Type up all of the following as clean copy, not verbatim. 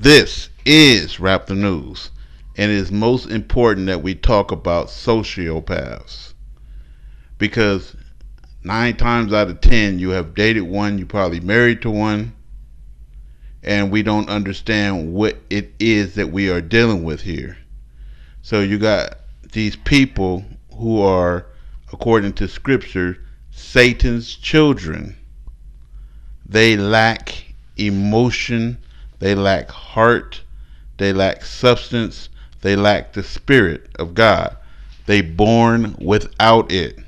This is Rap the News, and it is most important that we talk about sociopaths because 9 times out of 10 you have dated one, you probably married to one, and we don't understand what it is that we are dealing with here. So you got these people who are, according to scripture, Satan's children. They lack emotion, they lack heart, they lack substance, they lack the spirit of God. They born without it.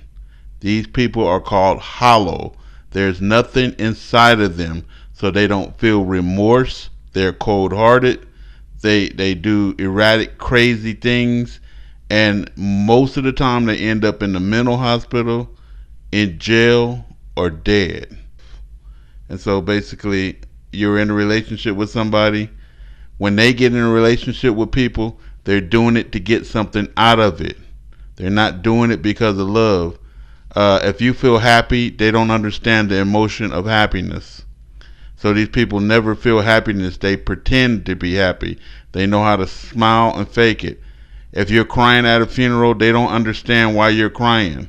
These people are called hollow. There's nothing inside of them, so they don't feel remorse. They're cold-hearted. They do erratic, crazy things, and most of the time they end up in the mental hospital, in jail, or dead. And so basically, you're in a relationship with somebody. When they get in a relationship with people, they're doing it to get something out of it. They're not doing it because of love. If you feel happy, they don't understand the emotion of happiness. So these people never feel happiness. They pretend to be happy. They know how to smile and fake it. If you're crying at a funeral, they don't understand why you're crying.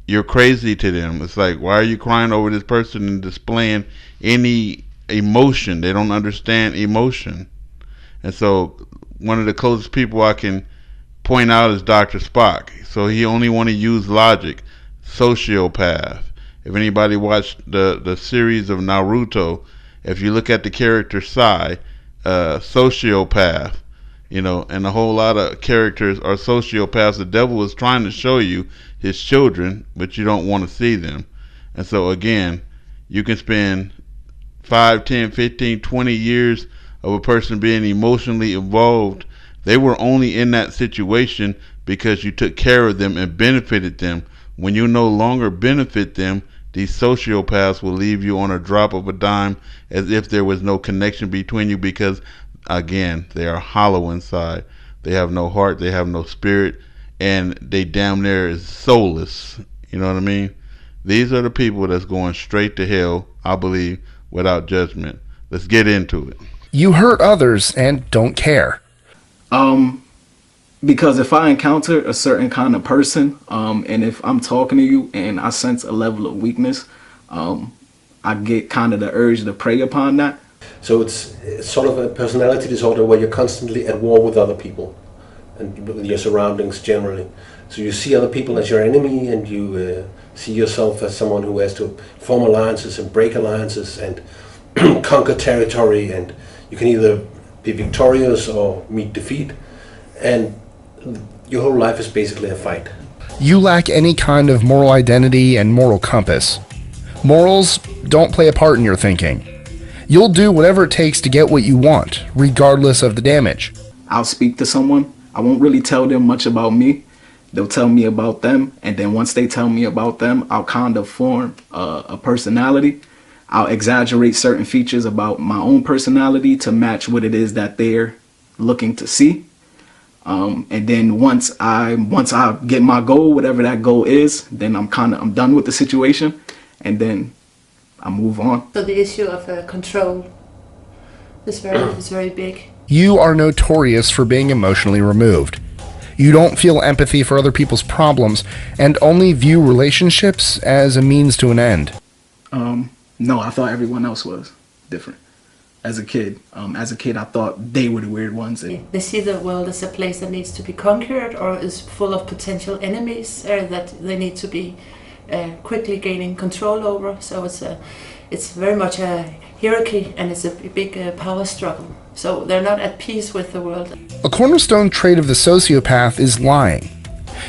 You're crazy to them. It's like, why are you crying over this person and displaying any emotion? They don't understand emotion. And so one of the closest people I can point out is Dr. Spock. So he only want to use logic. Sociopath. If anybody watched the series of Naruto, if you look at the character Sai, sociopath, and a whole lot of characters are sociopaths. The devil is trying to show you his children, but you don't want to see them. And so again, you can spend 5, 10, 15, 20 years of a person being emotionally involved. They were only in that situation because you took care of them and benefited them. When you no longer benefit them, these sociopaths will leave you on a drop of a dime as if there was no connection between you because, again, they are hollow inside. They have no heart, they have no spirit, and they damn near is soulless. You know what I mean? These are the people that's going straight to hell, I believe, without judgment. Let's get into it. You hurt others and don't care. Because if I encounter a certain kind of person, and if I'm talking to you and I sense a level of weakness, I get kind of the urge to prey upon that. So it's sort of a personality disorder where you're constantly at war with other people and with your surroundings generally. So you see other people as your enemy, and you see yourself as someone who has to form alliances and break alliances and conquer territory, and you can either be victorious or meet defeat, and your whole life is basically a fight. You lack any kind of moral identity and moral compass. Morals don't play a part in your thinking. You'll do whatever it takes to get what you want, regardless of the damage. I'll speak to someone. I won't really tell them much about me. They'll tell me about them, and then once they tell me about them, I'll kind of form a personality. I'll exaggerate certain features about my own personality to match what it is that they're looking to see. And then once I get my goal, whatever that goal is, then I'm done with the situation, and then I move on. So the issue of control is very big. You are notorious for being emotionally removed. You don't feel empathy for other people's problems and only view relationships as a means to an end. No, I thought everyone else was different. As a kid, I thought they were the weird ones. They see the world as a place that needs to be conquered or is full of potential enemies that they need to be quickly gaining control over. So it's very much a hierarchy, and it's a big power struggle. So they're not at peace with the world. A cornerstone trait of the sociopath is lying.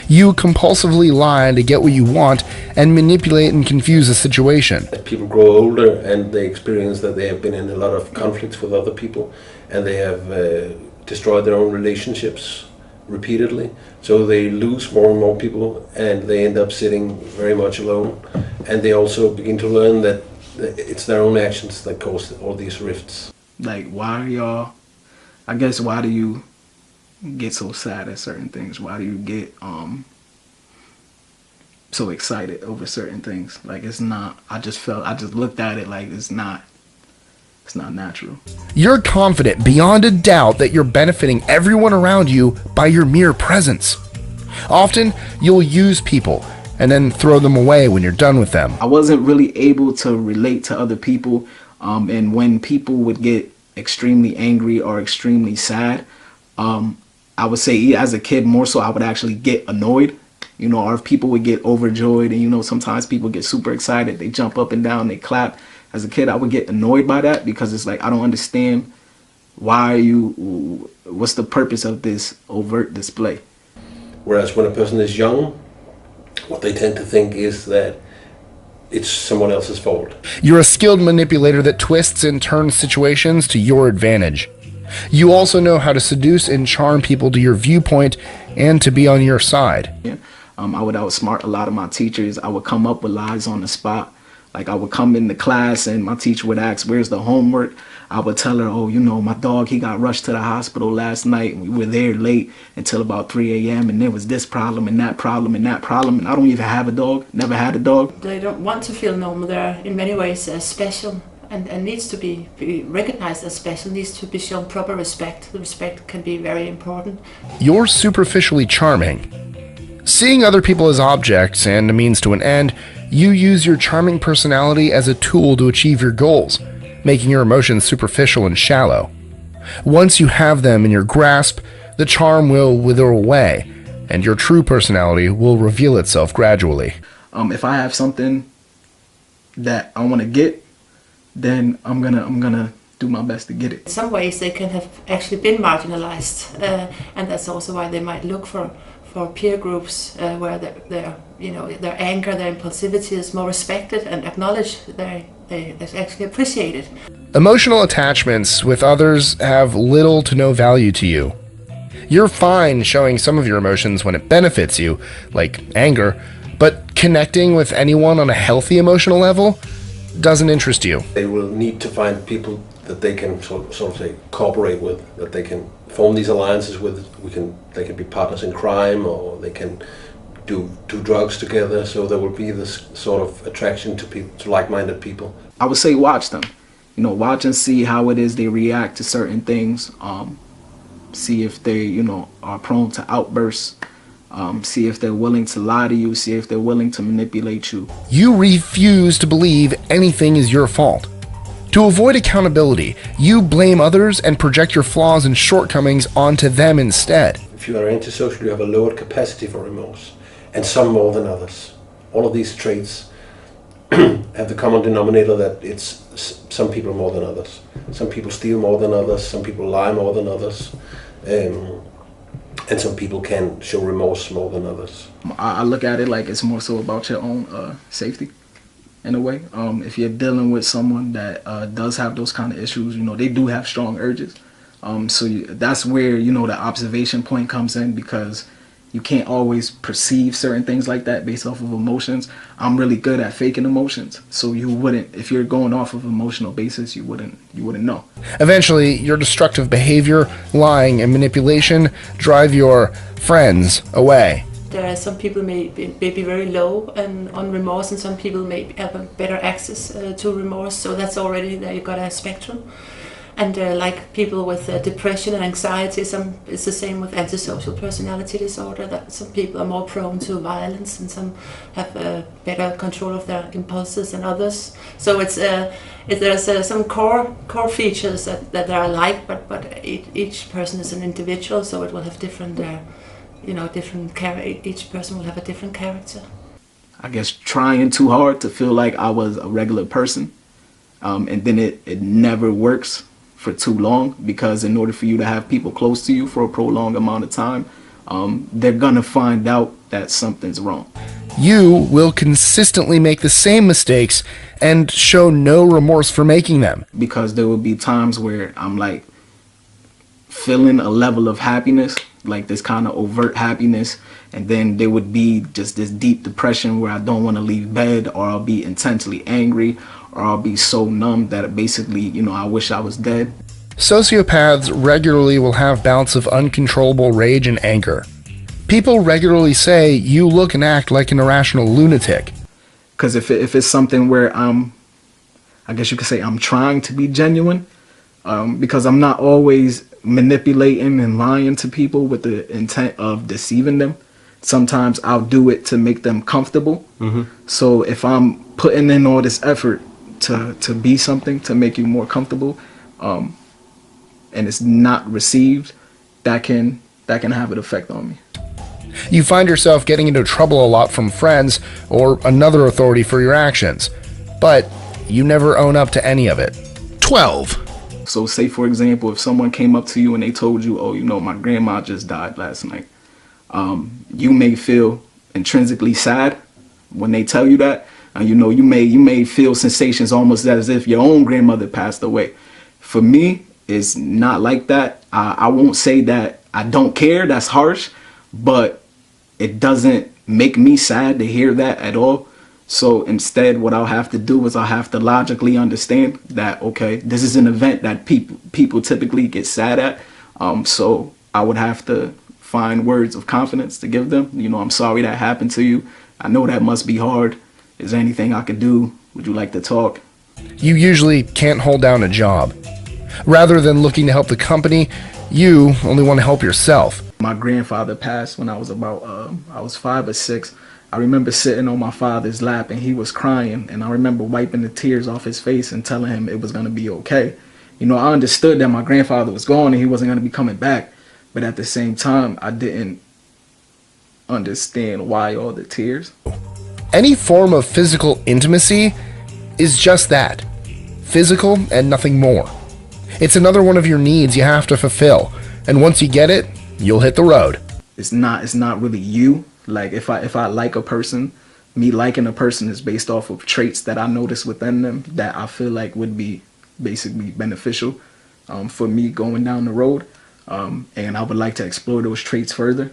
You compulsively lie to get what you want and manipulate and confuse a situation. People grow older and they experience that they have been in a lot of conflicts with other people, and they have destroyed their own relationships repeatedly. So they lose more and more people, and they end up sitting very much alone. And they also begin to learn that it's their own actions that cause all these rifts. Like, why do you get so sad at certain things? Why do you get so excited over certain things? Like, it's not, I just looked at it like it's not It's not natural. You're confident beyond a doubt that you're benefiting everyone around you by your mere presence. Often, you'll use people and then throw them away when you're done with them. I wasn't really able to relate to other people, and when people would get extremely angry or extremely sad, I would say as a kid more so I would actually get annoyed, or if people would get overjoyed, and sometimes people get super excited, they jump up and down, they clap. As a kid, I would get annoyed by that because it's like, I don't understand what's the purpose of this overt display. Whereas when a person is young, what they tend to think is that it's someone else's fault. You're a skilled manipulator that twists and turns situations to your advantage. You also know how to seduce and charm people to your viewpoint and to be on your side. Yeah. I would outsmart a lot of my teachers. I would come up with lies on the spot. Like, I would come into class and my teacher would ask, "Where's the homework?" I would tell her, "Oh, my dog, he got rushed to the hospital last night. And we were there late until about 3 a.m. And there was this problem and that problem and that problem. And I don't even have a dog, never had a dog." They don't want to feel normal. They're in many ways special and needs to be recognized as special, needs to be shown proper respect. The respect can be very important. You're superficially charming. Seeing other people as objects and a means to an end, you use your charming personality as a tool to achieve your goals, making your emotions superficial and shallow. Once you have them in your grasp, the charm will wither away, and your true personality will reveal itself gradually. If I have something that I want to get, then I'm gonna do my best to get it. In some ways, they can have actually been marginalized, and that's also why they might look for peer groups where their anger, their impulsivity is more respected and acknowledged. They're actually appreciated. Emotional attachments with others have little to no value to you. You're fine showing some of your emotions when it benefits you, like anger, but connecting with anyone on a healthy emotional level doesn't interest you. They will need to find people that they can sort of say cooperate with, that they can form these alliances with. They can be partners in crime, or they can do drugs together. So there will be this sort of attraction to people, to like-minded people. I would say watch them, watch and see how it is they react to certain things. See if they, are prone to outbursts. See if they're willing to lie to you. See if they're willing to manipulate you. You refuse to believe anything is your fault. To avoid accountability, you blame others and project your flaws and shortcomings onto them instead. If you are antisocial, you have a lowered capacity for remorse, and some more than others. All of these traits have the common denominator that it's some people more than others. Some people steal more than others, some people lie more than others, and some people can show remorse more than others. I look at it like it's more so about your own safety. In a way, if you're dealing with someone that does have those kind of issues, they do have strong urges. That's where, the observation point comes in, because you can't always perceive certain things like that based off of emotions. I'm really good at faking emotions. So you wouldn't, if you're going off of emotional basis, you wouldn't know. Eventually, your destructive behavior, lying, and manipulation drive your friends away. There are some people may be very low on remorse, and some people may have a better access to remorse. So that's already there. You've got a spectrum, and like people with depression and anxiety, it's the same with antisocial personality disorder. That some people are more prone to violence, and some have better control of their impulses than others. So there's some core features that are alike, but each person is an individual, so it will have different. Each person will have a different character. I guess trying too hard to feel like I was a regular person, and then it never works for too long, because in order for you to have people close to you for a prolonged amount of time, they're gonna find out that something's wrong. You will consistently make the same mistakes and show no remorse for making them. Because there will be times where I'm like feeling a level of happiness, like this kind of overt happiness, and then there would be just this deep depression where I don't want to leave bed, or I'll be intensely angry, or I'll be so numb that basically, I wish I was dead. Sociopaths regularly will have bouts of uncontrollable rage and anger. People regularly say you look and act like an irrational lunatic. Because if it's something where I I guess you could say I'm trying to be genuine, because I'm not always manipulating and lying to people with the intent of deceiving them. Sometimes I'll do it to make them comfortable. So if I'm putting in all this effort to be something, to make you more comfortable, and it's not received, that can have an effect on me. You find yourself getting into trouble a lot from friends or another authority for your actions, but you never own up to any of it. 12. So say, for example, if someone came up to you and they told you, oh, my grandma just died last night. You may feel intrinsically sad when they tell you that. You may feel sensations almost as if your own grandmother passed away. For me, it's not like that. I won't say that I don't care. That's harsh, but it doesn't make me sad to hear that at all. So instead, what I'll have to do is I'll have to logically understand that, okay, this is an event that people typically get sad at. So I would have to find words of confidence to give them. I'm sorry that happened to you. I know that must be hard. Is there anything I could do? Would you like to talk? You usually can't hold down a job. Rather than looking to help the company, you only want to help yourself. My grandfather passed when I was about, I was 5 or 6. I remember sitting on my father's lap and he was crying, and I remember wiping the tears off his face and telling him it was going to be okay. I understood that my grandfather was gone and he wasn't going to be coming back, but at the same time, I didn't understand why all the tears. Any form of physical intimacy is just that, physical and nothing more. It's another one of your needs you have to fulfill, and once you get it, you'll hit the road. It's not really you. Like if I like a person, me liking a person is based off of traits that I notice within them that I feel like would be basically beneficial for me going down the road, and I would like to explore those traits further.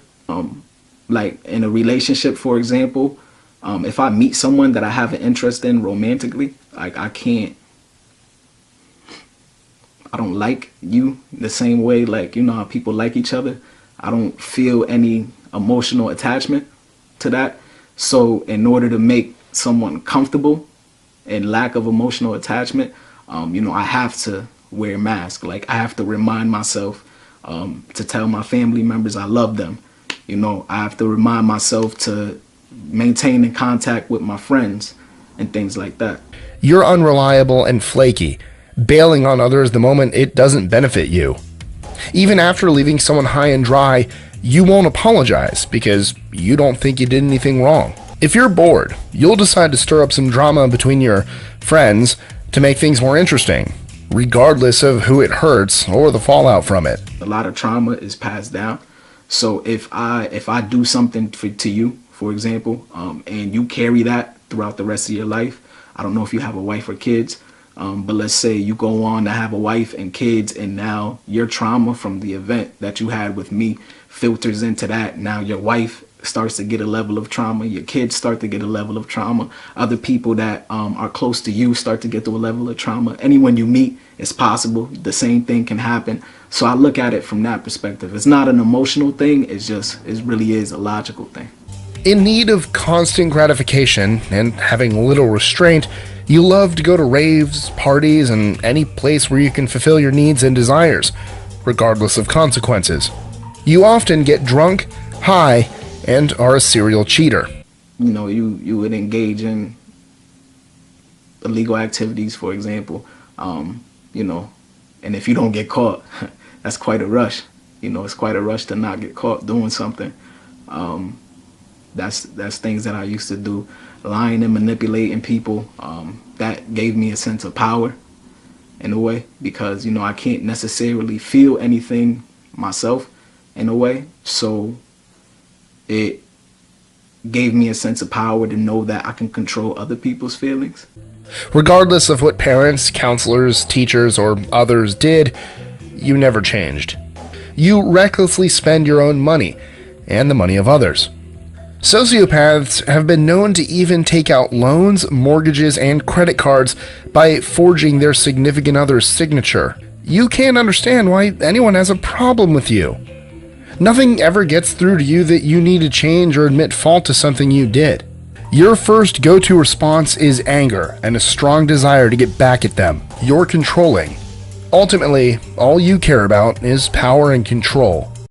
Like in a relationship, for example, if I meet someone that I have an interest in romantically, like I don't like you the same way, like how people like each other. I don't feel any emotional attachment to that. So in order to make someone comfortable and lack of emotional attachment, I have to wear a mask. Like I have to remind myself to tell my family members I love them. I have to remind myself to maintain in contact with my friends and things like that. You're unreliable and flaky, bailing on others the moment it doesn't benefit you. Even after leaving someone high and dry, you won't apologize because you don't think you did anything wrong. If you're bored, you'll decide to stir up some drama between your friends to make things more interesting, regardless of who it hurts or the fallout from it. A lot of trauma is passed down. So if I do something to you, for example, and you carry that throughout the rest of your life, I don't know if you have a wife or kids, but let's say you go on to have a wife and kids, and now your trauma from the event that you had with me filters into that. Now your wife starts to get a level of trauma, your kids start to get a level of trauma, other people that are close to you start to get to a level of trauma. Anyone you meet, it's possible the same thing can happen. So I look at it from that perspective. It's not an emotional thing, it really is a logical thing. In need of constant gratification and having little restraint, you love to go to raves, parties, and any place where you can fulfill your needs and desires, regardless of consequences. You often get drunk, high, and are a serial cheater. You would engage in illegal activities, for example, and if you don't get caught, that's quite a rush. It's quite a rush to not get caught doing something. That's things that I used to do, lying and manipulating people. That gave me a sense of power in a way, because I can't necessarily feel anything myself in a way, so it gave me a sense of power to know that I can control other people's feelings. Regardless of what parents, counselors, teachers, or others did, you never changed. You recklessly spend your own money and the money of others. Sociopaths have been known to even take out loans, mortgages, and credit cards by forging their significant other's signature. You can't understand why anyone has a problem with you. Nothing ever gets through to you that you need to change or admit fault to something you did. Your first go-to response is anger and a strong desire to get back at them. You're controlling. Ultimately, all you care about is power and control.